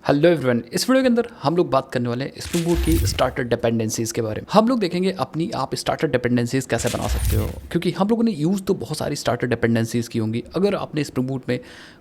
Hello everyone, इस video के अंदर हम लोग बात करने वाले हैं स्प्रिंग बूट की स्टार्टर डिपेंडेंसीज के बारे में। हम लोग देखेंगे अपनी आप स्टार्टर डिपेंडेंसीज कैसे बना सकते हो, क्योंकि हम लोगों ने यूज़ तो बहुत सारी स्टार्टर डिपेंडेंसीज की होंगी। अगर आपने स्प्रिंग बूट में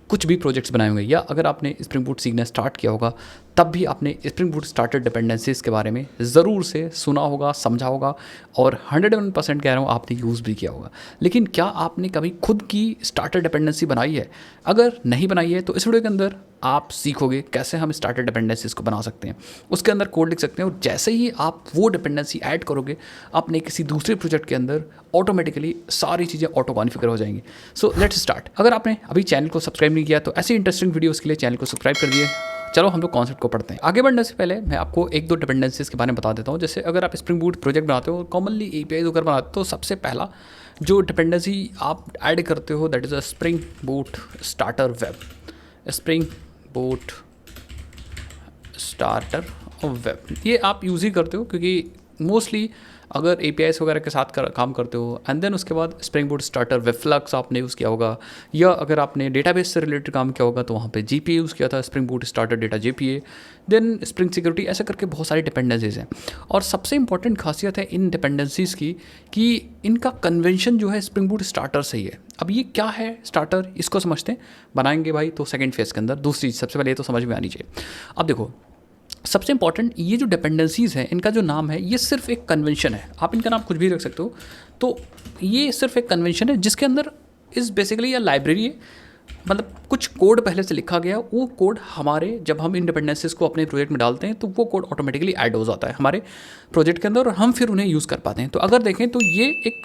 कुछ भी प्रोजेक्ट्स बनाए होंगे या अगर आपने स्प्रिंग बूट सीखना स्टार्ट किया होगा, तब भी आपने स्प्रिंग बूट स्टार्टर डिपेंडेंसीज के बारे में ज़रूर से सुना होगा, समझा होगा और 101% कह रहा हूँ आपने यूज़ भी किया होगा। लेकिन क्या आपने कभी खुद की स्टार्टर डिपेंडेंसी बनाई है? अगर नहीं बनाई है तो इस वीडियो के अंदर आप सीखोगे कैसे हम स्टार्टर डिपेंडेंसीज को बना सकते हैं। उसके अंदर कोड लिख सकते हैं और जैसे ही आप वो डिपेंडेंसी ऐड करोगे अपने किसी दूसरे प्रोजेक्ट के अंदर, ऑटोमेटिकली सारी चीज़ें ऑटो कॉन्फ़िगर हो जाएंगी। So let's start. अगर आपने अभी चैनल को सब्सक्राइब नहीं किया तो ऐसी इंटरेस्टिंग वीडियोज़ के लिए चैनल को सब्सक्राइब कर दिए। चलो हम लोग कॉन्सेप्ट को पढ़ते हैं। आगे बढ़ने से पहले मैं आपको एक दो डिपेंडेंसीज के बारे में बता देता हूँ। जैसे अगर आप स्प्रिंग बूट प्रोजेक्ट बनाते हो, कॉमनली एपीआई अगर बनाते हो, तो सबसे पहला जो डिपेंडेंसी आप ऐड करते हो that is a spring boot starter web. Spring boot starter और वेब, ये आप यूज़ ही करते हो क्योंकि मोस्टली अगर एपीआईस वगैरह के साथ काम करते हो एंड देन उसके बाद spring boot starter web flux आपने यूज़ किया होगा, या अगर आपने डेटाबेस से रिलेटेड काम किया होगा तो वहाँ पे जीपीए यूज़ किया था, spring boot starter data JPA, then spring security, ऐसे करके बहुत सारी डिपेंडेंसीज हैं। और सबसे इंपॉर्टेंट खासियत है इन डिपेंडेंसीज की कि इनका कन्वेंशन जो है स्प्रिंग बूट स्टार्टर से ही है। अब ये क्या है स्टार्टर, इसको समझते हैं। बनाएंगे भाई तो सेकेंड फेज़ के अंदर दूसरी चीज़ सबसे पहले ये तो समझ में आनी चाहिए। अब देखो, सबसे इंपॉर्टेंट ये जो डिपेंडेंसीज हैं इनका जो नाम है ये सिर्फ एक कन्वेंशन है। आप इनका नाम कुछ भी रख सकते हो। तो ये सिर्फ एक कन्वेंशन है जिसके अंदर इस बेसिकली या लाइब्रेरी है, मतलब कुछ कोड पहले से लिखा गया, वो कोड हमारे जब हम इन डिपेंडेंसीज को अपने प्रोजेक्ट में डालते हैं तो वो कोड ऑटोमेटिकली ऐड हो जाता है हमारे प्रोजेक्ट के अंदर और हम फिर उन्हें यूज़ कर पाते हैं। तो अगर देखें तो ये एक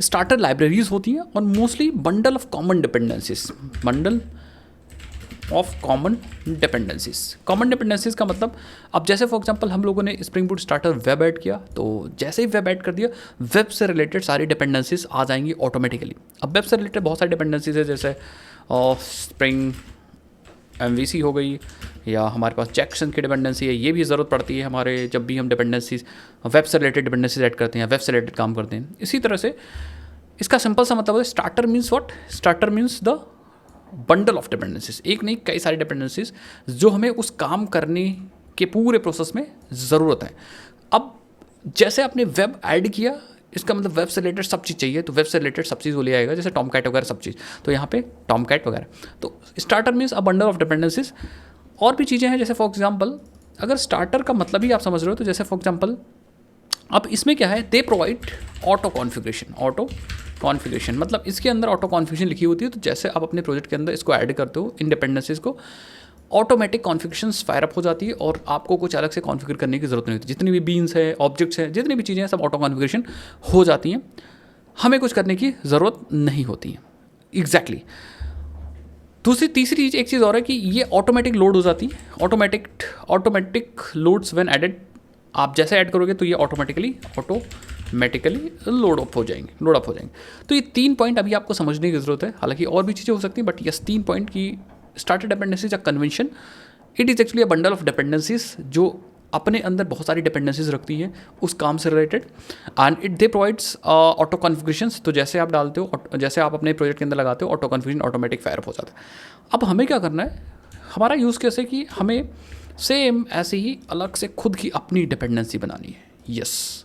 स्टार्टर लाइब्रेरीज होती हैं और mostly bundle of common dependencies, bundle of common dependencies. Common dependencies का मतलब, अब जैसे फॉर एग्जांपल हम लोगों ने spring boot starter web add किया, तो जैसे ही वेब ऐड कर दिया, वेब से रिलेटेड सारी डिपेंडेंसीज आ जाएंगी ऑटोमेटिकली। अब वेब से रिलेटेड बहुत सारी डिपेंडेंसीज है, जैसे स्प्रिंग एमवीसी हो गई, या हमारे पास जैक्सन की डिपेंडेंसी है, ये भी ज़रूरत पड़ती है हमारे जब भी हम डिपेंडेंसीज वेब से रिलेटेड डिपेंडेंसीज ऐड करते हैं, वेब से रिलेटेड काम करते हैं। इसी तरह से इसका सिंपल सा मतलब है starter means what, starter means the bundle of dependencies, एक नहीं कई सारी डिपेंडेंसीज जो हमें उस काम करने के पूरे प्रोसेस में ज़रूरत है। अब जैसे आपने वेब ऐड किया, इसका मतलब वेब से रिलेटेड सब चीज़ चाहिए, तो वेब से रिलेटेड सब चीज़ वो ले आएगा, जैसे टॉमकैट वगैरह सब चीज़, तो यहाँ पे टॉमकैट वगैरह। तो starter means a bundle of dependencies. और भी चीज़ें हैं, जैसे फॉर एग्जाम्पल अगर स्टार्टर का मतलब ही आप समझ रहे हो, तो जैसे फॉर एग्जाम्पल अब इसमें क्या है, they provide auto configuration. Auto configuration मतलब इसके अंदर ऑटो कॉन्फ़िगरेशन लिखी होती है, तो जैसे आप अपने प्रोजेक्ट के अंदर इसको ऐड करते हो इन डिपेंडेंसीज को, ऑटोमेटिक कॉन्फ़िगरेशंस फायर अप हो जाती है और आपको कुछ अलग से कॉन्फ़िगर करने की ज़रूरत नहीं होती। जितनी भी बीन्स है, ऑब्जेक्ट्स हैं, जितनी भी चीज़ें हैं, सब ऑटो कॉन्फ़िगरेशन हो जाती हैं, हमें कुछ करने की ज़रूरत नहीं होती है। एग्जैक्टली। तीसरी चीज़, एक चीज़ और है कि ये ऑटोमेटिक लोड हो जाती है। ऑटोमेटिक लोड्स व्हेन एडेड, आप जैसे ऐड करोगे तो ये ऑटोमेटिकली लोड अप हो जाएंगे। तो ये 3 पॉइंट अभी आपको समझने की ज़रूरत है। हालांकि और भी चीज़ें हो सकती हैं, बट यस 3 पॉइंट की स्टार्टर डिपेंडेंसीज या convention, it is actually a bundle of dependencies जो अपने अंदर बहुत सारी डिपेंडेंसीज रखती हैं उस काम से related, and it they provides auto configurations. तो जैसे आप डालते हो, जैसे आप अपने प्रोजेक्ट के अंदर लगाते हो, ऑटो कॉन्फ़िगरेशन ऑटोमेटिक फायर हो जाता है। अब हमें क्या करना है, हमारा यूज़ कैसे कि हमें सेम ऐसे ही अलग से खुद की अपनी डिपेंडेंसी बनानी है। यस,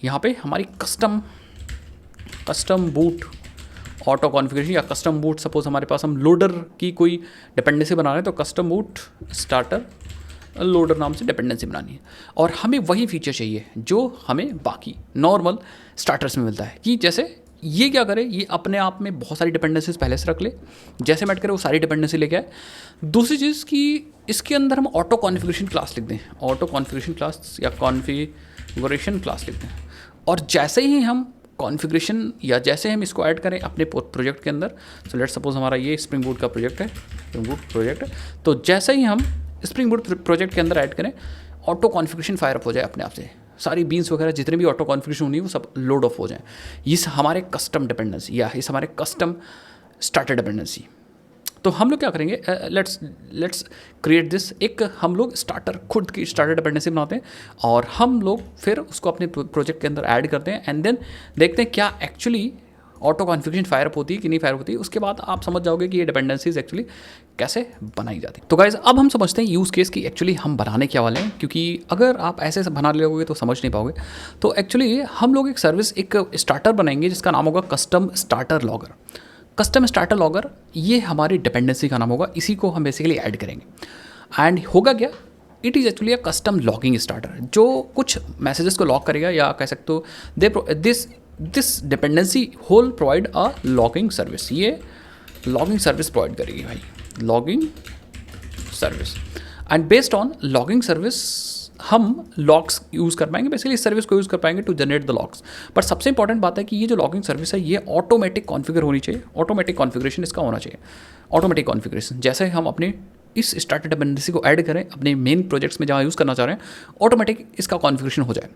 यहाँ पे हमारी कस्टम बूट ऑटो कॉन्फ़िगरेशन या कस्टम बूट, सपोज हमारे पास हम लोडर की कोई डिपेंडेंसी बना रहे हैं तो कस्टम बूट स्टार्टर लोडर नाम से डिपेंडेंसी बनानी है। और हमें वही फीचर चाहिए जो हमें बाकी नॉर्मल स्टार्टर्स में मिलता है, कि जैसे ये क्या करे, ये अपने आप में बहुत सारी डिपेंडेंसीज पहले से रख ले, जैसे मैं करे वो सारी डिपेंडेंसी लेके आए। दूसरी चीज़ कि इसके अंदर हम ऑटो कॉन्फ़िगरेशन क्लास लिख दें, ऑटो कॉन्फ़िगरेशन क्लास या कॉन्फ़िगरेशन क्लास लिख दें, और जैसे ही हम कॉन्फ़िगरेशन या जैसे हम इसको ऐड करें अपने प्रोजेक्ट के अंदर, तो लेट्स सपोज हमारा ये स्प्रिंग बूट का प्रोजेक्ट है, तो जैसे ही हम स्प्रिंग बूट प्रोजेक्ट के अंदर ऐड करें, ऑटो कॉन्फ़िगरेशन फायर अप हो जाए अपने आप से, सारी बीन्स वगैरह जितने भी ऑटो कॉन्फ़िगरेशन होनी है वो सब लोड ऑफ हो जाए। इस हमारे कस्टम डिपेंडेंसी या इस हमारे कस्टम स्टार्टर डिपेंडेंसी। तो हम लोग क्या करेंगे, लेट्स क्रिएट दिस, एक हम लोग स्टार्टर, खुद की स्टार्टर डिपेंडेंसी बनाते हैं और हम लोग फिर उसको अपने प्रोजेक्ट के अंदर ऐड करते हैं एंड देन देखते हैं क्या actually auto configuration fire up होती है कि नहीं फायर होती है, उसके बाद आप समझ जाओगे कि ये डिपेंडेंसीज एक्चुअली कैसे बनाई जाती है। तो गाइज अब हम समझते हैं यूज़ केस की एक्चुअली हम बनाने क्या वाले हैं, क्योंकि अगर आप ऐसे बना लोगे तो समझ नहीं पाओगे। तो एक्चुअली हम लोग एक सर्विस, एक स्टार्टर बनाएंगे जिसका नाम होगा custom starter logger. Custom starter logger ये हमारी डिपेंडेंसी का नाम होगा, इसी को हम बेसिकली ऐड करेंगे। एंड होगा क्या, it is actually a custom logging starter जो कुछ मैसेजेस को लॉग करेगा, या कह सकते हो this dependency will provide a logging service. ये लॉगिंग सर्विस प्रोवाइड करेगी भाई, logging service. And based on logging service हम लॉग्स यूज़ कर पाएंगे, बेसिकली इस सर्विस को यूज़ कर पाएंगे to generate the logs. But सबसे इंपॉर्टेंट बात है कि ये जो लॉगिंग सर्विस है ये ऑटोमेटिक कॉन्फ़िगर होनी चाहिए, ऑटोमेटिक कॉन्फ़िगरेशन इसका होना चाहिए। ऑटोमेटिक कॉन्फ़िगरेशन जैसे हम अपने इस स्टार्टर डिपेंडेंसी को ऐड करें अपने मेन प्रोजेक्ट्स में जहाँ यूज़ करना चाह रहे हैं, ऑटोमेटिक इसका कॉन्फ़िगरेशन हो जाए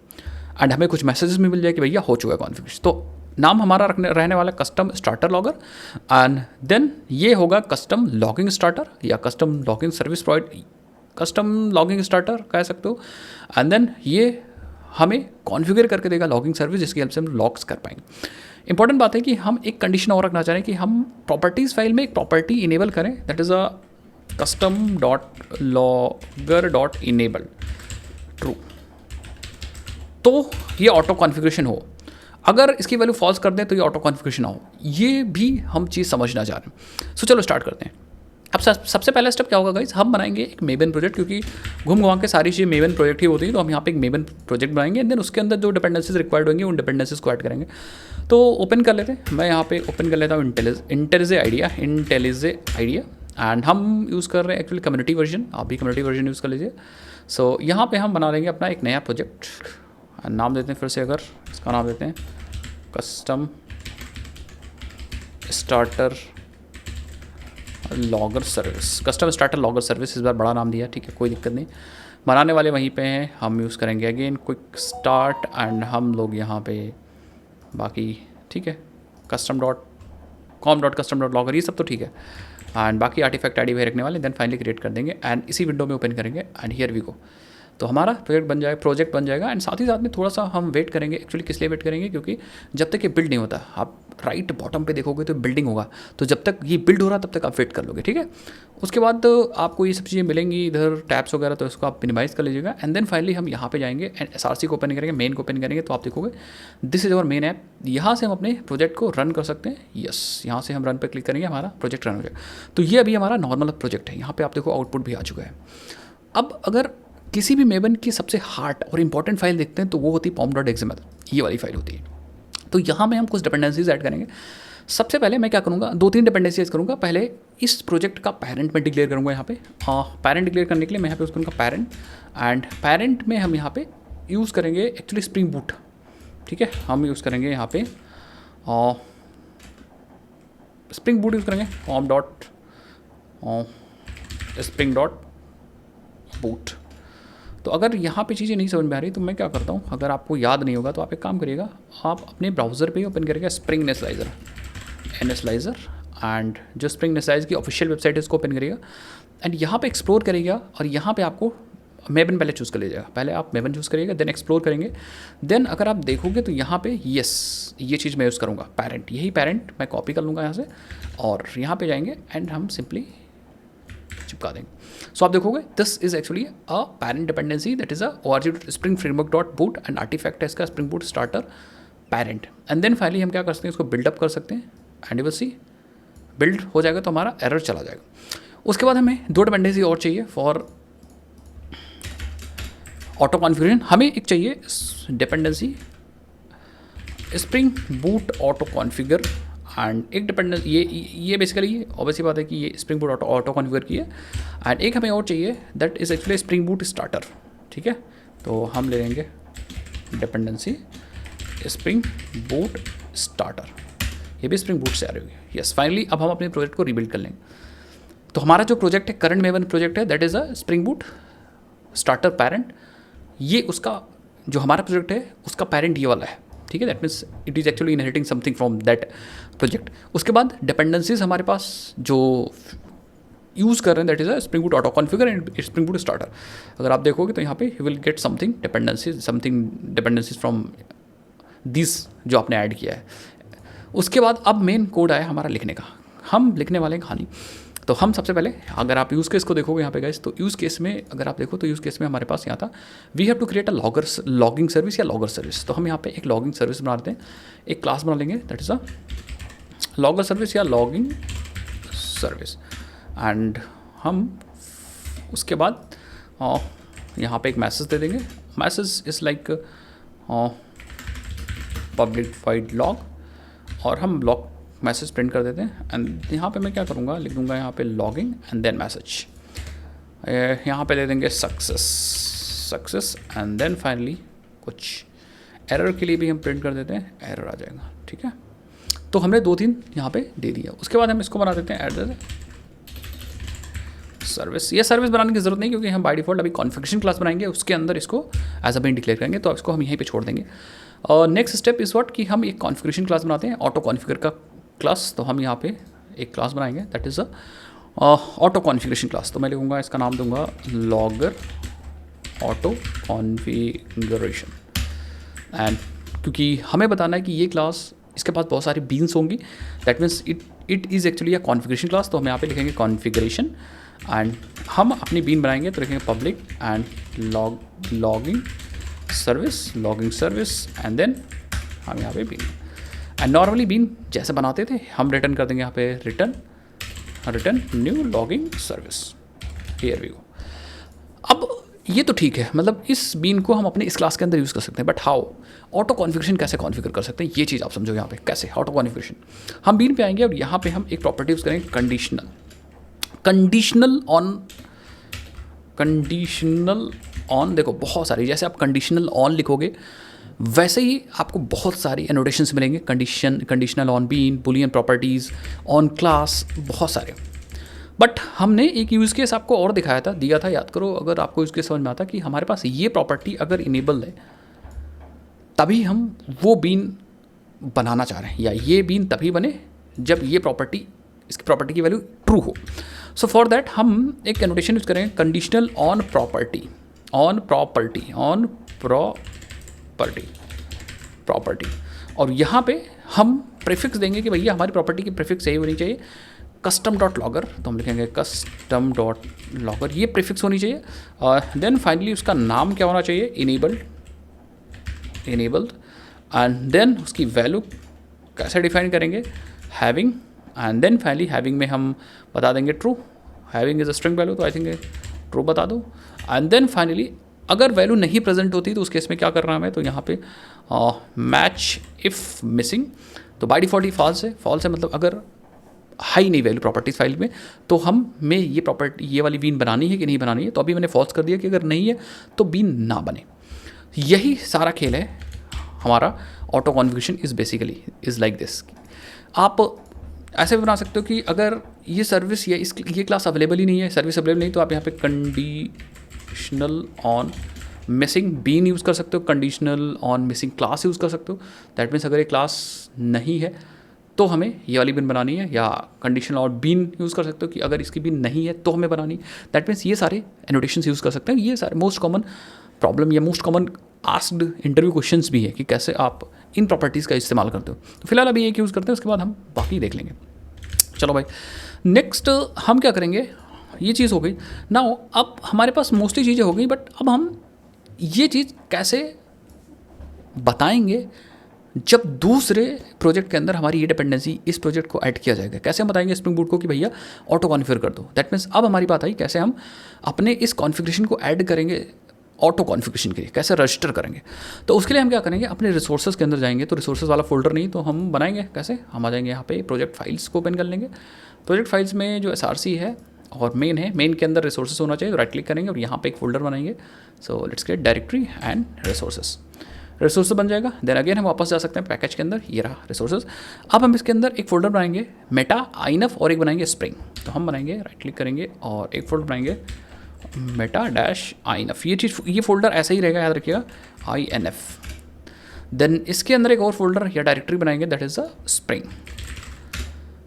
एंड हमें कुछ मैसेजेस में मिल जाए कि भैया हो चुका है कॉन्फ़िगरेशन। तो नाम हमारा रहने वाला custom starter logger, and then ये होगा कस्टम लॉगिंग स्टार्टर या custom logging service provide, custom logging starter कह सकते हो। एंड देन ये हमें कॉन्फ़िगर करके देगा लॉगिंग सर्विस, जिसकी हेल्प से हम लॉग्स कर पाएंगे। इंपॉर्टेंट बात है कि हम एक कंडीशन और रखना चाह रहे हैं कि हम प्रॉपर्टीज़ फाइल में एक प्रॉपर्टी इनेबल करें, that is a custom.logger.enable true. तो ये ऑटो कॉन्फ़िगरेशन हो, अगर इसकी वैल्यू फॉल्स कर दें तो ये ऑटो कॉन्फ़िगरेशन ना हो, ये भी हम चीज़ समझना चाह रहे हैं। सो चलो स्टार्ट करते हैं। अब सबसे पहला स्टेप क्या होगा गाइस, हम बनाएंगे एक मेबन प्रोजेक्ट, क्योंकि घूम घुमा के सारी चीज़ें मेबन प्रोजेक्ट ही होती है। तो हम यहाँ पे एक मेबन प्रोजेक्ट बनाएंगे एंड देन उसके अंदर जो डिपेंडेंसीज रिक्वायर्ड होंगे उन डिपेंडेंसीज को ऐड करेंगे। तो ओपन कर लेते हैं, मैं यहाँ पे ओपन कर लेता हूँ इंटेलिजे आइडिया एंड हम यूज़ कर रहे हैं एक्चुअली कम्युनिटी वर्जन, आप भी कम्युनिटी वर्जन यूज़ कर लीजिए। सो यहाँ पे हम बना लेंगे अपना एक नया प्रोजेक्ट, नाम देते हैं फिर से, अगर इसका नाम देते हैं custom starter logger service. Custom starter logger service इस बार बड़ा नाम दिया, ठीक है, कोई दिक्कत नहीं। बनाने वाले वहीं पे हैं, हम यूज़ करेंगे अगेन क्विक स्टार्ट एंड हम लोग यहाँ पे बाकी ठीक है custom.com.custom.logger ये सब तो ठीक है। एंड बाकी आर्टिफैक्ट आईडी भी रखने वाले, देन फाइनली क्रिएट कर देंगे एंड इसी विंडो में ओपन करेंगे एंड हियर वी गो। तो हमारा प्रोजेक्ट बन जाएगा एंड साथ ही साथ में थोड़ा सा हम वेट करेंगे। एक्चुअली किस लिए वेट करेंगे, क्योंकि जब तक ये बिल्ड नहीं होता, आप राइट बॉटम पे देखोगे तो बिल्डिंग होगा, तो जब तक ये बिल्ड हो रहा तब तक आप वेट कर लोगे, ठीक है। उसके बाद आपको ये सब चीज़ें मिलेंगी इधर टैब्स वगैरह, तो इसको आप मिनिमाइज़ कर लीजिएगा एंड देन फाइनली हम यहाँ पे जाएंगे एंड SRC को ओपन करेंगे, मेन को ओपन करेंगे, तो आप देखोगे this is our main app. यहाँ से हम अपने प्रोजेक्ट को रन कर सकते हैं, यस, यहाँ से हम रन पर क्लिक करेंगे, हमारा प्रोजेक्ट रन हो जाएगा। तो ये अभी हमारा नॉर्मल प्रोजेक्ट है, यहाँ पर आप देखो आउटपुट भी आ चुका है। अब अगर किसी भी मेबन की सबसे हार्ट और इंपॉर्टेंट फाइल देखते हैं तो वो होती है pom.xml, ये वाली फाइल होती है। तो यहाँ में हम कुछ डिपेंडेंसीज ऐड करेंगे। सबसे पहले मैं क्या करूँगा, 2-3 डिपेंडेंसीज करूँगा। पहले इस प्रोजेक्ट का पैरेंट मैं डिक्लेयर करूँगा यहाँ पे। पैरेंट डिक्लेयर करने के लिए मैं यहाँ पे उसको उनका पैरेंट, एंड पैरेंट में हम यहाँ पे यूज़ करेंगे एक्चुअली स्प्रिंग बूट, ठीक है। हम यूज़ करेंगे यहाँ पे स्प्रिंग बूट यूज़ करेंगे, spring.boot। तो अगर यहाँ पे चीज़ें नहीं समझ में आ रही तो मैं क्या करता हूँ, अगर आपको याद नहीं होगा तो आप एक काम करिएगा, आप अपने ब्राउज़र पे ओपन करिएगा स्प्रिंग नेसलाइजर एंड जो स्प्रिंग नेसलाइजर की ऑफिशियल वेबसाइट है उसको ओपन करिएगा एंड यहाँ पे एक्सप्लोर करिएगा और यहाँ पे आपको मेबन पहले चूज़ कर लीजिएगा। पहले आप मेबन चूज़ करिएगा, देन एक्सप्लोर करेंगे। देन अगर आप देखोगे तो यहाँ पे यस, ये चीज़ मैं यूज़ करूँगा, पैरेंट, यही पैरेंट मैं कॉपी कर लूँगा यहाँ से और यहाँ पे जाएंगे एंड हम सिंपली चिपका देंगे। सो आप देखोगे this is actually a parent dependency, that is org spring framework dot boot and artifact है इसका spring boot starter parent. And then finally हम क्या कर सकते हैं, इसको बिल्डअप कर सकते हैं and you will see build हो जाएगा तो हमारा एरर चला जाएगा। उसके बाद हमें 2 डिपेंडेंसी और चाहिए फॉर ऑटो कॉन्फ़िगरेशन। हमें एक चाहिए dependency spring boot auto configure and एक डिपेंडेंस ये बेसिकली ऑब्वियसली बात है कि ये स्प्रिंग बूट ऑटो कॉन्फ़िगर की है एंड एक हमें और चाहिए that is actually spring boot starter, ठीक है। तो हम ले लेंगे डिपेंडेंसी स्प्रिंग बूट स्टार्टर, ये भी स्प्रिंग बूट से आ रही होगी, यस। फाइनली अब हम अपने प्रोजेक्ट को रीबिल्ड कर लेंगे। तो हमारा जो प्रोजेक्ट है करंट मेवन प्रोजेक्ट है that is a spring boot starter parent, ये उसका जो हमारा प्रोजेक्ट है उसका पैरेंट ये वाला है, ठीक है। That means it is actually inheriting something from that project. उसके बाद डिपेंडेंसीज हमारे पास जो यूज़ कर रहे हैं that is a spring boot auto configure and spring boot starter. अगर आप देखोगे तो यहाँ पे you will get something dependencies from this जो आपने ऐड किया है। उसके बाद अब मेन कोड आया हमारा लिखने का, हम लिखने वाले हैं कहानी। तो हम सबसे पहले अगर आप यूज़ केस को देखोगे यहाँ पे गाइस, तो यूज़ केस में अगर आप देखो तो यूज़ केस में हमारे पास यहाँ था we have to create a logging service या लॉगर सर्विस। तो हम यहाँ पे एक लॉगिंग सर्विस बना देते हैं, एक क्लास बना लेंगे that is a logger service या लॉगिंग सर्विस। एंड हम उसके बाद यहाँ पे एक मैसेज दे देंगे, message is like public wide log, और हम लॉग मैसेज प्रिंट कर देते हैं। एंड यहाँ पे मैं क्या करूँगा, लिख दूँगा यहाँ पे लॉगिंग एंड देन मैसेज, यहाँ पे दे देंगे सक्सेस एंड देन फाइनली कुछ एरर के लिए भी हम प्रिंट कर देते हैं, एरर आ जाएगा। ठीक है, तो हमने 2-3 यहाँ पे दे दिया। उसके बाद हम इसको बना देते हैं एट सर्विस। ये सर्विस बनाने की ज़रूरत नहीं क्योंकि हम बाय डिफॉल्ट अभी कॉन्फ़िगरेशन क्लास बनाएंगे, उसके अंदर इसको एज अ मेन डिक्लेयर करेंगे, तो इसको हम यहीं पे छोड़ देंगे। और नेक्स्ट स्टेप इज़ व्हाट कि हम एक कॉन्फ़िगरेशन क्लास बनाते हैं, ऑटो कॉन्फ़िगर का क्लास। तो हम यहाँ पे एक क्लास बनाएंगे that is a auto configuration class. तो मैं लिखूँगा, इसका नाम दूंगा लॉगर ऑटो कॉन्फ़िगरेशन। एंड क्योंकि हमें बताना है कि ये क्लास, इसके पास बहुत सारी बीन्स होंगी, that means it is actually a configuration class. तो हम यहाँ पे लिखेंगे कॉन्फ़िगरेशन एंड हम अपनी बीन बनाएंगे, तो लिखेंगे public and logging service and then हम यहाँ पे बीन। एंड नॉर्मली बीन जैसे बनाते थे हम रिटर्न कर देंगे यहाँ पे return new logging service, here we go. अब ये तो ठीक है, मतलब इस बीन को हम अपने इस क्लास के अंदर यूज़ कर सकते हैं, बट हाउ ऑटो कॉन्फ़िगरेशन कैसे कॉन्फ़िगर कर सकते हैं, ये चीज़ आप समझो। यहाँ पे कैसे ऑटो कॉन्फ़िगरेशन, हम बीन पे आएंगे और यहाँ पे हम एक प्रॉपर्टी यूज़ करेंगे कंडीशनल ऑन। देखो बहुत सारी, जैसे आप कंडीशनल ऑन लिखोगे वैसे ही आपको बहुत सारी एनोटेशंस मिलेंगे, conditional on bean, boolean properties, on class, बहुत सारे। बट हमने एक यूज़ केस आपको और दिया था, याद करो अगर आपको यूज़ केस समझ में आता कि हमारे पास ये प्रॉपर्टी अगर इनेबल है तभी हम वो बीन बनाना चाह रहे हैं, या ये बीन तभी बने जब ये प्रॉपर्टी, इसकी प्रॉपर्टी की वैल्यू ट्रू हो। सो फॉर दैट हम एक एनोटेशन यूज़ करेंगे कंडीशनल ऑन प्रॉपर्टी, और यहाँ पे हम प्रीफिक्स देंगे कि भैया हमारी प्रॉपर्टी की प्रीफिक्स यही होनी चाहिए कस्टम डॉट लॉगर। तो हम लिखेंगे कस्टम डॉट लॉगर, ये प्रीफिक्स होनी चाहिए। और देन फाइनली उसका नाम क्या होना चाहिए, इनेबल्ड एंड देन उसकी वैल्यू कैसे डिफाइन करेंगे, having. And then finally having में हम बता देंगे true, having is a string value, तो आई थिंक ट्रू बता दो। एंड देन फाइनली अगर वैल्यू नहीं प्रेजेंट होती तो उस केस में क्या करना है हमें, तो यहाँ पे मैच इफ़ मिसिंग। तो बाय डिफॉल्ट ही फॉल्स है, मतलब अगर हाई नहीं वैल्यू प्रॉपर्टीज फाइल में, तो हमें ये प्रॉपर्टी, ये वाली बीन बनानी है कि नहीं बनानी है। तो अभी मैंने फॉल्स कर दिया कि अगर नहीं है तो बीन ना बने। यही सारा खेल है हमारा। Auto configuration is basically is like this. आप ऐसे भी बना सकते हो कि अगर ये सर्विस या ये क्लास अवेलेबल ही नहीं है, सर्विस अवेलेबल नहीं, तो आप यहाँ पे conditional on missing been use कर सकते हो, conditional on missing class use कर सकते हो। दैट मीन्स अगर ये क्लास नहीं है तो हमें ये वाली बीन बनानी है, या कंडीशनल ऑन बीन यूज़ कर सकते हो कि अगर इसकी बीन नहीं है तो हमें बनानी। दैट मीन्स ये सारे एनोटेशंस यूज़ कर सकते हैं। ये सारे मोस्ट कॉमन प्रॉब्लम या most common asked interview questions भी है कि कैसे आप इन प्रॉपर्टीज़ का इस्तेमाल करते हो। तो फिलहाल अभी एक यूज़ करते हैं, उसके बाद हम बाकी देख लेंगे। चलो भाई, नेक्स्ट हम क्या करेंगे, ये चीज़ हो गई ना। अब हमारे पास मोस्टली चीज़ें हो गई, बट अब हम ये चीज़ कैसे बताएंगे जब दूसरे प्रोजेक्ट के अंदर हमारी ये डिपेंडेंसी इस प्रोजेक्ट को ऐड किया जाएगा। कैसे हम बताएंगे स्प्रिंग बूट को कि भैया ऑटो कॉन्फ़िगर कर दो। दैट मीन्स अब हमारी बात आई कैसे हम अपने इस कॉन्फ़िगरेशन को ऐड करेंगे ऑटो कॉन्फ़िगरेशन के लिए, कैसे रजिस्टर करेंगे। तो उसके लिए हम क्या करेंगे, अपने रिसोर्सेज के अंदर जाएंगे। तो रिसोर्सेज वाला फोल्डर नहीं, तो हम बनाएंगे कैसे, हम आ जाएंगे यहाँ पे प्रोजेक्ट फाइल्स को ओपन कर लेंगे। प्रोजेक्ट फाइल्स में जो SRC है और मेन है, मेन के अंदर रिसोर्सेज होना चाहिए, तो राइट क्लिक करेंगे और यहाँ पे एक फोल्डर बनाएंगे। So let's get directory and resources बन जाएगा। देन अगेन हम वापस जा सकते हैं पैकेज के अंदर, ये रहा रिसोर्सेज। अब हम इसके अंदर एक फोल्डर बनाएंगे मेटा INF और एक बनाएंगे स्प्रिंग। तो हम बनाएंगे, राइट क्लिक करेंगे और एक फोल्डर बनाएंगे मेटा-INF। ये फोल्डर ऐसा ही रहेगा, याद रखिएगा INF। देन इसके अंदर एक और फोल्डर या डायरेक्टरी बनाएंगे दैट इज़ अ स्प्रिंग।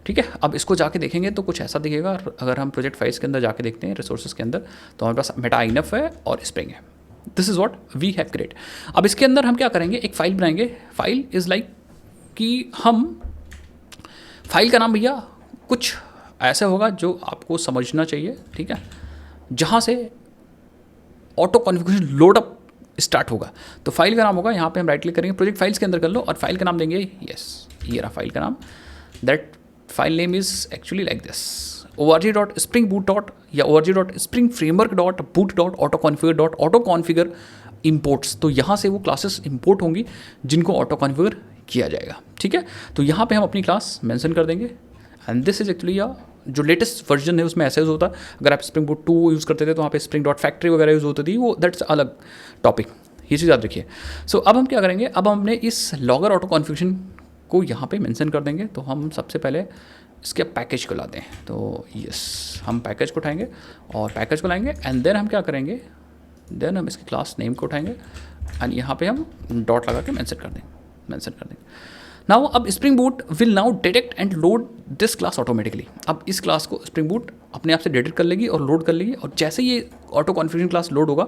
ठीक है, अब इसको जाके देखेंगे तो कुछ ऐसा दिखेगा। अगर हम प्रोजेक्ट फाइल्स के अंदर जाके देखते हैं रिसोर्सेज के अंदर, तो हमारे पास मेटा-INF है और स्प्रिंग है। This is what we have create. अब इसके अंदर हम क्या करेंगे, एक फ़ाइल बनाएंगे। फाइल इज़ लाइक कि हम फाइल का नाम भैया कुछ ऐसा होगा जो आपको समझना चाहिए, ठीक है, जहाँ से ऑटो कॉन्फ़िगरेशन लोडअप स्टार्ट होगा। तो फाइल का नाम होगा, यहाँ पे हम राइट क्लिक करेंगे, प्रोजेक्ट फाइल्स के अंदर कर लो और फाइल का नाम देंगे, यस ये रहा फाइल का नाम, that file name is actually like this, org.springboot. या org.springframework.boot.autoconfigure imports। तो यहाँ से वो क्लासेस इंपोर्ट होंगी जिनको ऑटो कॉन्फ़िगर किया जाएगा, ठीक है। तो यहाँ पे हम अपनी क्लास मेंशन कर देंगे एंड दिस इज एक्चुअली जो लेटेस्ट वर्जन है उसमें ऐसा यूज़ होता है। अगर आप स्प्रिंग बूट 2 यूज़ करते थे तो वहाँ पे स्प्रिंग डॉट फैक्ट्री वगैरह यूज़ होती थी, वो दैट्स अलग टॉपिक, ये चीज़ याद रखिए। सो अब हम क्या करेंगे, अब हमने इस लॉगर ऑटो कॉन्फ़िगरेशन को यहाँ पे मेंशन कर देंगे। तो हम सबसे पहले इसके पैकेज को लाते हैं, तो यस हम पैकेज को उठाएंगे और पैकेज को लाएंगे एंड देन हम क्या करेंगे, देन हम इसकी क्लास नेम को उठाएंगे एंड यहाँ पे हम डॉट लगा के मेंशन कर देंगे। नाउ अब spring boot will now detect and load this class automatically. अब इस क्लास को स्प्रिंग बूट अपने आप से डिटेक्ट कर लेगी और लोड कर लेगी, और जैसे ये ऑटो कॉन्फ़िगरेशन क्लास लोड होगा,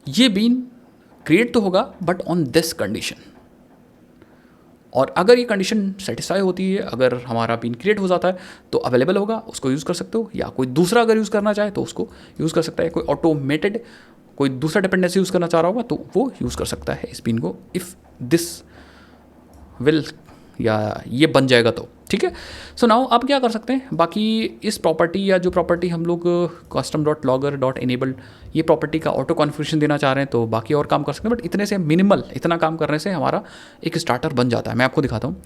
ये बीन क्रिएट तो होगा बट ऑन दिस कंडीशन, और अगर ये कंडीशन सेटिस्फाई होती है, अगर हमारा बीन क्रिएट हो जाता है तो अवेलेबल होगा, उसको यूज़ कर सकते हो, या कोई दूसरा अगर यूज़ करना चाहे तो उसको यूज़ कर सकता है। कोई ऑटोमेटेड कोई दूसरा डिपेंडेंसी यूज़ करना चाह रहा होगा तो वो यूज़ कर सकता है इस बीन को, इफ़ दिस विल या ये बन जाएगा तो, ठीक है। सो नाउ आप क्या कर सकते हैं, बाकी इस प्रॉपर्टी या जो प्रॉपर्टी हम लोग custom dot logger dot enabled ये प्रॉपर्टी का ऑटो कॉन्फ़िगरेशन देना चाह रहे हैं तो बाकी और काम कर सकते हैं, बट इतने से मिनिमल, इतना काम करने से हमारा एक स्टार्टर बन जाता है। मैं आपको दिखाता हूँ।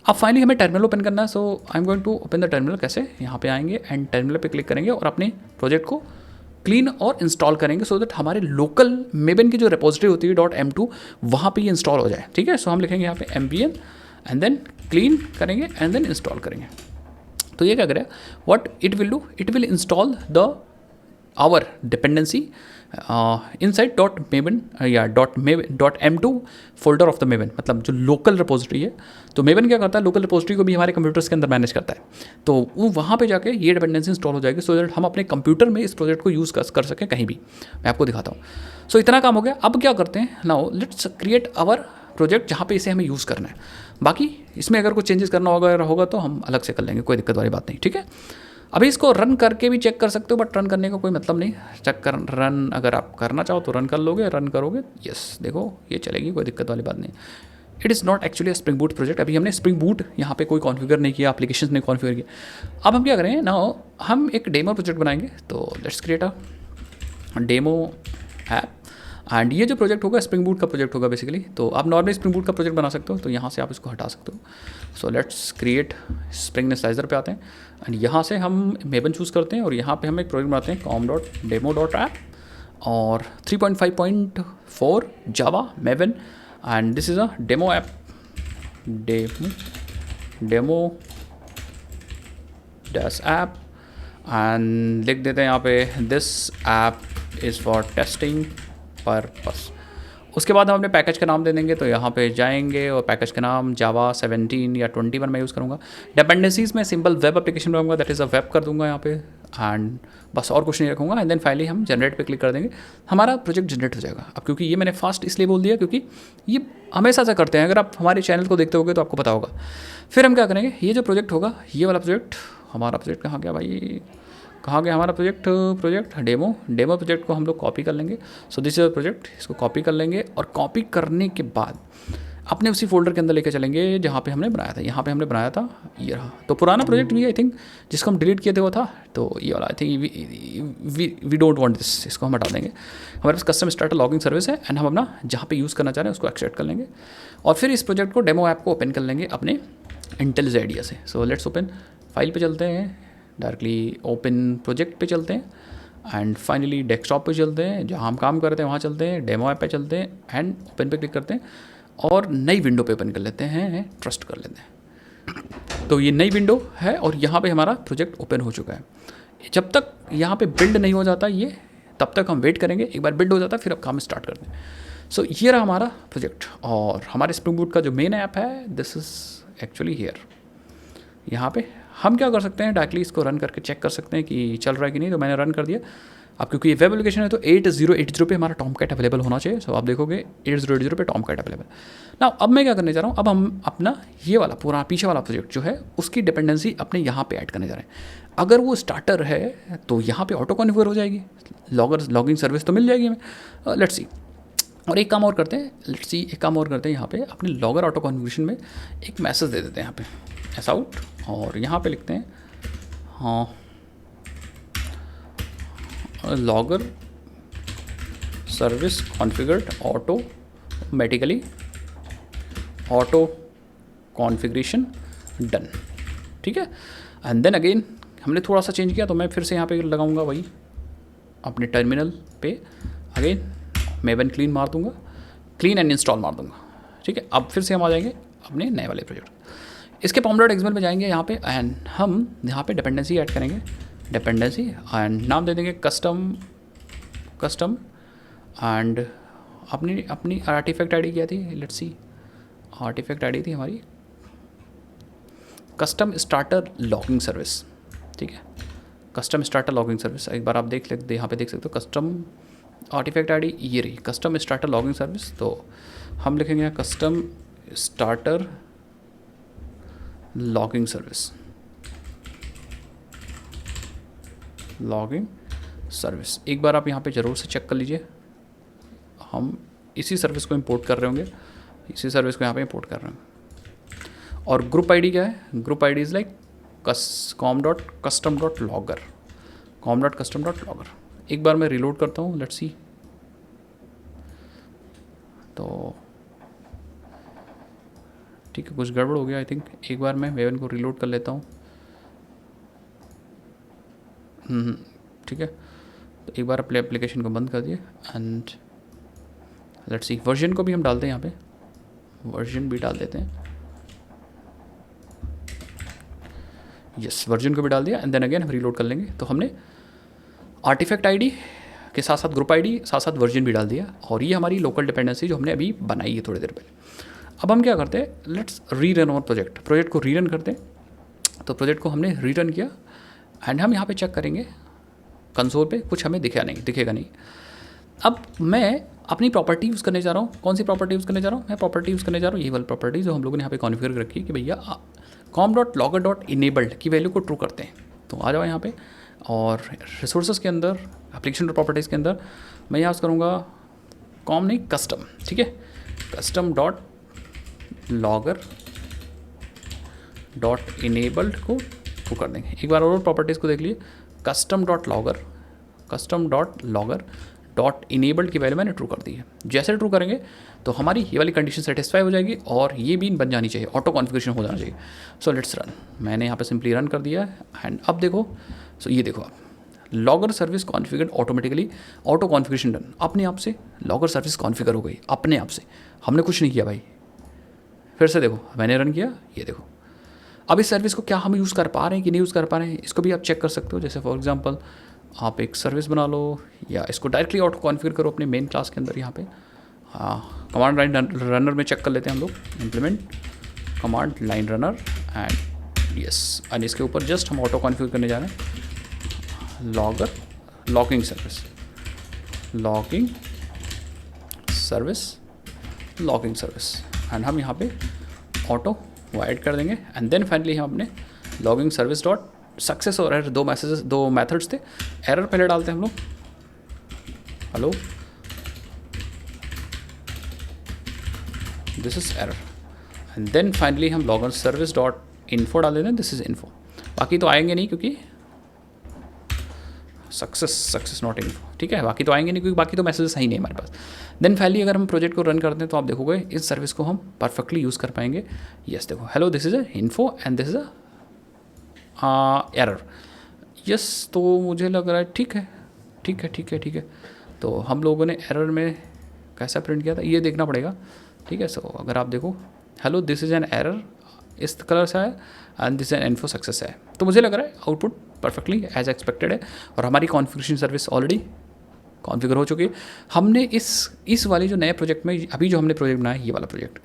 अब फाइनली हमें टर्मिनल ओपन करना है, so I am going to open the terminal. कैसे, यहाँ पे आएंगे एंड टर्मिनल पे क्लिक करेंगे और अपने प्रोजेक्ट को क्लीन और इंस्टॉल करेंगे सो दैट हमारे लोकल मेबन की जो रिपोजिटरी होती है .m2 वहाँ पे ये इंस्टॉल हो जाए, ठीक है। सो हम लिखेंगे यहाँ पे mbn एंड देन क्लीन करेंगे एंड देन इंस्टॉल करेंगे। तो ये क्या करेगा, what it will do, it will install the our dependency inside .maven या .m2 folder of the maven, मतलब जो लोकल रिपोजिटरी है। तो मेवन क्या करता है, लोकल रिपोजिटरी को भी हमारे कंप्यूटर्स के अंदर मैनेज करता है, तो वो वहाँ पे जाके ये डिपेंडेंसी इंस्टॉल हो जाएगी सो दैट हम अपने कंप्यूटर में इस प्रोजेक्ट को यूज़ कर सकें कहीं भी। मैं आपको दिखाता हूँ। सो इतना काम हो गया। अब क्या करते हैं, now let's create our project जहाँ पे इसे हमें यूज़ करना है। बाकी इसमें अगर कुछ चेंजेस करना होगा तो हम अलग से कर लेंगे, कोई दिक्कत वाली बात नहीं, ठीक है। अभी इसको रन करके भी चेक कर सकते हो, बट रन करने का कोई मतलब नहीं। रन अगर आप करना चाहो तो रन कर लोगे, रन करोगे, यस देखो ये चलेगी, कोई दिक्कत वाली बात नहीं। It is not actually spring boot project. अभी हमने स्प्रिंग बूट यहाँ पे कोई कॉन्फ़िगर नहीं किया, एप्लीकेशन नहीं कॉन्फ़िगर किया। अब हम क्या करें ना, हम एक डेमो प्रोजेक्ट बनाएंगे। तो let's create a demo app and ये जो प्रोजेक्ट होगा स्प्रिंग बूट का प्रोजेक्ट होगा बेसिकली। तो आप नॉर्मली स्प्रिंग बूट का प्रोजेक्ट बना सकते हो, तो यहाँ से आप इसको हटा सकते हो। So let's create spring initialiser पे आते हैं एंड यहाँ से हम मेवन चूज़ करते हैं और यहाँ पे हम एक प्रोजेक्ट बनाते हैं com.demo.app और 3.5.4 Java Maven and this is a demo app, demo dash app and लिख देते हैं यहाँ पे this app is for testing purpose. उसके बाद हम अपने पैकेज का नाम दे देंगे। तो यहाँ पे जाएंगे और पैकेज का नाम जावा 17 या 21 मैं यूज़ करूँगा। डिपेंडेंसीज में सिंपल वेब एप्लीकेशन बनाऊंगा, दैट इज़ अ वेब कर दूंगा यहाँ पे एंड बस और कुछ नहीं रखूँगा। एंड देन फाइनली हम जनरेट पे क्लिक कर देंगे, हमारा प्रोजेक्ट जनरेट हो जाएगा। अब क्योंकि ये मैंने फास्ट इसलिए बोल दिया क्योंकि ये हमेशा से करते हैं, अगर आप हमारे चैनल को देखते होगे तो आपको पता होगा। फिर हम क्या करेंगे, ये जो प्रोजेक्ट होगा, ये वाला प्रोजेक्ट, हमारा प्रोजेक्ट कहाँ गया भाई, कहाँ गया हमारा प्रोजेक्ट डेमो प्रोजेक्ट को हम लोग कॉपी कर लेंगे। सो दिस इज प्रोजेक्ट, इसको कॉपी कर लेंगे और कॉपी करने के बाद अपने उसी फोल्डर के अंदर लेके चलेंगे जहाँ पे हमने बनाया था। यहाँ पे हमने बनाया था ये रहा। तो पुराना प्रोजेक्ट भी आई थिंक जिसको हम डिलीट किए थे वो था, तो ये वाला I think we don't want this, इसको हम हटा देंगे। हमारे पास कस्टम स्टार्टर लॉगिंग सर्विस है एंड हम अपना जहाँ पे यूज़ करना चाह रहे हैं उसको एक्सेप्ट कर लेंगे और फिर इस प्रोजेक्ट को डेमो ऐप को ओपन कर लेंगे अपने इंटेलिज आइडिया से। सो लेट्स ओपन, फाइल पे चलते हैं, डायरेक्टली ओपन प्रोजेक्ट पे चलते हैं एंड फाइनली डेस्कटॉप पे चलते हैं, जहाँ हम काम करते हैं वहाँ चलते हैं, डेमो ऐप पे चलते हैं एंड ओपन पे क्लिक करते हैं और नई विंडो पे ओपन कर लेते हैं, ट्रस्ट कर लेते हैं। तो ये नई विंडो है और यहाँ पे हमारा प्रोजेक्ट ओपन हो चुका है। जब तक यहाँ पे बिल्ड नहीं हो जाता ये, तब तक हम वेट करेंगे। एक बार बिल्ड हो जाता है फिर अब काम स्टार्ट करते हैं। सो ये रहा हमारा प्रोजेक्ट और हमारे स्प्रिंग बूट का जो मेन ऐप है, दिस इज़ एक्चुअली हियर। यहाँ पे हम क्या कर सकते हैं, डायरेक्टली इसको रन करके चेक कर सकते हैं कि चल रहा है कि नहीं। तो मैंने रन कर दिया अब क्योंकि ये वेब एप्लीकेशन है तो 8080 पे हमारा टॉमकैट अवेलेबल होना चाहिए। सो आप देखोगे 8080 पे टॉमकैट अवेलेबल। ना अब मैं क्या करने जा रहा हूँ, अब हम अपना ये वाला पूरा पीछे वाला प्रोजेक्ट जो है उसकी डिपेंडेंसी अपने यहाँ पे ऐड करने जा रहे हैं। अगर वो स्टार्टर है तो यहाँ पे ऑटो कॉन्फ़िगर हो जाएगी, लॉगिंग सर्विस तो मिल जाएगी हमें। लेट्स सी, और एक काम और करते हैं, लेट्स सी एक काम और करते हैं, यहाँ पे अपने लॉगर ऑटो कॉन्फ़िगरेशन में एक मैसेज दे देते हैं यहाँ पे एस आउट, और यहाँ पे लिखते हैं हाँ logger service configured automatically, auto configuration done, ठीक है। एंड देन अगेन हमने थोड़ा सा चेंज किया तो मैं फिर से यहाँ पे लगाऊंगा वही अपने टर्मिनल पे अगेन मेवन क्लीन मार दूंगा, क्लीन एंड इंस्टॉल मार दूंगा, ठीक है। अब फिर से हम आ जाएंगे अपने नए वाले प्रोजेक्ट। इसके pom.xml में जाएंगे यहाँ पे एंड हम यहाँ पे डिपेंडेंसी ऐड करेंगे, डिपेंडेंसी एंड नाम दे देंगे कस्टम एंड अपनी आर्टिफैक्ट आईडी क्या थी, लेट्स सी, आर्टिफैक्ट आईडी थी हमारी कस्टम स्टार्टर लॉगिंग सर्विस, ठीक है। कस्टम स्टार्टर लॉगिंग सर्विस एक बार आप यहाँ पे देख सकते हो, कस्टम आर्टिफैक्ट आईडी ये रही कस्टम स्टार्टर लॉगिंग सर्विस। तो हम लिखेंगे custom starter logging service, logging service. एक बार आप यहाँ पे ज़रूर से चेक कर लीजिए, हम इसी सर्विस को इंपोर्ट कर रहे होंगे, इसी सर्विस को यहाँ पे इंपोर्ट कर रहे हैं। और ग्रुप आईडी क्या है, group ID is like com.custom.logger, com.custom.logger। एक बार मैं रिलोड करता हूँ, लेट्स सी, तो ठीक है कुछ गड़बड़ हो गया आई थिंक। एक बार मैं मेवन को रिलोड कर लेता हूँ, ठीक है। तो एक बार अपने एप्लीकेशन को बंद कर दिए एंड लेट्स सी, वर्जन को भी हम डालते हैं यहाँ पे, वर्जन भी डाल देते हैं, यस वर्जन को भी डाल दिया एंड देन अगेन हम रिलोड कर लेंगे। तो हमने आर्टिफैक्ट आईडी के साथ साथ ग्रुप आईडी साथ साथ वर्जन भी डाल दिया, और ये हमारी लोकल डिपेंडेंसी जो हमने अभी बनाई है थोड़ी देर पहले। अब हम क्या करते हैं, लेट्स रीरन अवर प्रोजेक्ट को रीरन करते हैं। तो प्रोजेक्ट को हमने रीरन किया एंड हम यहाँ पे चेक करेंगे कंसोल पे कुछ हमें दिखेगा नहीं। अब मैं अपनी प्रॉपर्टी यूज़ करने जा रहा हूँ, कौन सी प्रॉपर्टी यूज़ करने जा रहा हूँ, मैं प्रॉपर्टी यूज़ करने जा रहा हूँ ये वाली प्रॉपर्टी जो हम लोगों ने यहाँ पे कॉन्फ़िगर रखी है कि भैया com.logger.enabled की वैल्यू को ट्रू करते हैं। तो आ जाओ यहाँ पे, और रिसोर्सेज के अंदर एप्लीकेशन प्रॉपर्टीज़ के अंदर मैं यहाँ करूँगा कॉम नहीं कस्टम, ठीक है, custom.logger.enabled को ट्रू कर देंगे। एक बार और प्रॉपर्टीज़ को देख लिए, custom.logger.enabled की वैल्यू मैंने ट्रू कर दी है। जैसे ट्रू करेंगे तो हमारी ये वाली कंडीशन सेटिस्फाई हो जाएगी और ये भी बन जानी चाहिए, ऑटो कॉन्फ़िगरेशन हो जाना चाहिए। सो लेट्स रन, मैंने यहाँ पे सिंपली रन कर दिया एंड अब देखो, सो ये देखो आप logger service configured automatically, auto configuration done, अपने आप से लॉगर सर्विस कॉन्फ़िगर हो गई अपने आप से, हमने कुछ नहीं किया भाई। फिर से देखो मैंने रन किया, ये देखो अब इस सर्विस को क्या हम यूज़ कर पा रहे हैं कि नहीं यूज़ कर पा रहे हैं, इसको भी आप चेक कर सकते हो। जैसे फॉर एग्जांपल आप एक सर्विस बना लो या इसको डायरेक्टली ऑटो कॉन्फ़िगर करो अपने मेन क्लास के अंदर। यहाँ पे कमांड लाइन रनर में चेक कर लेते हैं हम लोग, implement command line runner and yes, and इसके ऊपर जस्ट हम ऑटो कॉन्फ़िगर करने जा रहे हैं लॉगिंग सर्विस एंड हम यहाँ पे ऑटो वो ऐड कर देंगे एंड देन फाइनली हम अपने लॉगिंग सर्विस डॉट सक्सेस और एरर दो मेथड्स थे। एरर पहले डालते हैं हम लोग, hello this is error and then finally हम लॉगिंग सर्विस डॉट इन्फो डाल देते हैं, दिस इज इन्फो। बाकी तो आएंगे नहीं क्योंकि सक्सेस नॉट इन्फो, ठीक है, बाकी तो आएंगे नहीं क्योंकि बाकी तो मैसेजेस ही नहीं हमारे पास। देन फाइनली अगर हम प्रोजेक्ट को रन करते हैं तो आप देखोगे इस सर्विस को हम परफेक्टली यूज़ कर पाएंगे। यस देखो, hello this is a info and this is a error. Yes तो मुझे लग रहा है ठीक है। तो हम लोगों ने एरर में कैसा प्रिंट किया था ये देखना पड़ेगा, ठीक है। सो अगर आप देखो hello this is an error इस कलर से है and this an info success है, तो मुझे लग रहा है आउटपुट परफेक्टली एज एक्सपेक्टेड है और हमारी कॉन्फ़िगरेशन सर्विस ऑलरेडी कॉन्फ़िगर हो चुकी है। हमने इस वाले जो नए प्रोजेक्ट में अभी जो हमने प्रोजेक्ट बनाया है ये वाला प्रोजेक्ट,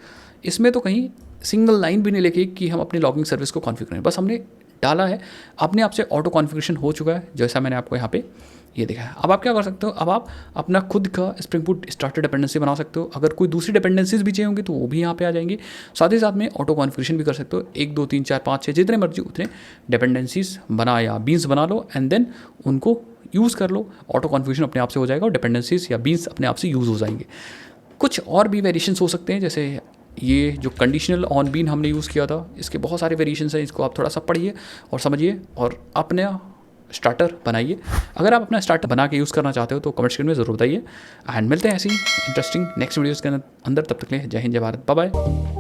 इसमें तो कहीं सिंगल लाइन भी नहीं लिखी कि हम अपनी लॉगिंग सर्विस को कॉन्फ़िगर करें, बस हमने डाला है, अपने आप से ऑटो कॉन्फ़िगरेशन हो चुका है, जैसा मैंने आपको यहाँ पे ये देखा है। अब आप क्या कर सकते हो, अब आप अपना खुद का स्प्रिंग बूट स्टार्टर डिपेंडेंसी बना सकते हो। अगर कोई दूसरी डिपेंडेंसीज भी चाहिए होंगी तो वो भी यहाँ पे आ जाएंगी। साथ ही साथ में ऑटो कॉन्फ़िगरेशन भी कर सकते हो, 1 2 3 4 5 6 जितने मर्जी उतने डिपेंडेंसीज बना या बीन्स बना लो एंड देन उनको यूज़ कर लो। ऑटो कॉन्फ़िगरेशन अपने आप से हो जाएगा और डिपेंडेंसीज या बीन्स अपने आप से यूज़ हो जाएंगे। कुछ और भी वेरिएशंस हो सकते हैं, जैसे ये जो कंडीशनल ऑन बीन हमने यूज़ किया था, इसके बहुत सारे वेरिएशंस हैं, इसको आप थोड़ा सा पढ़िए और समझिए और अपने स्टार्टर बनाइए। अगर आप अपना स्टार्टर बना के यूज़ करना चाहते हो तो कमेंट सेक्शन में ज़रूर बताइए एंड मिलते हैं ऐसी इंटरेस्टिंग नेक्स्ट वीडियोज़ के अंदर। तब तक के लिए जय हिंद, जय भारत, बाय बाय।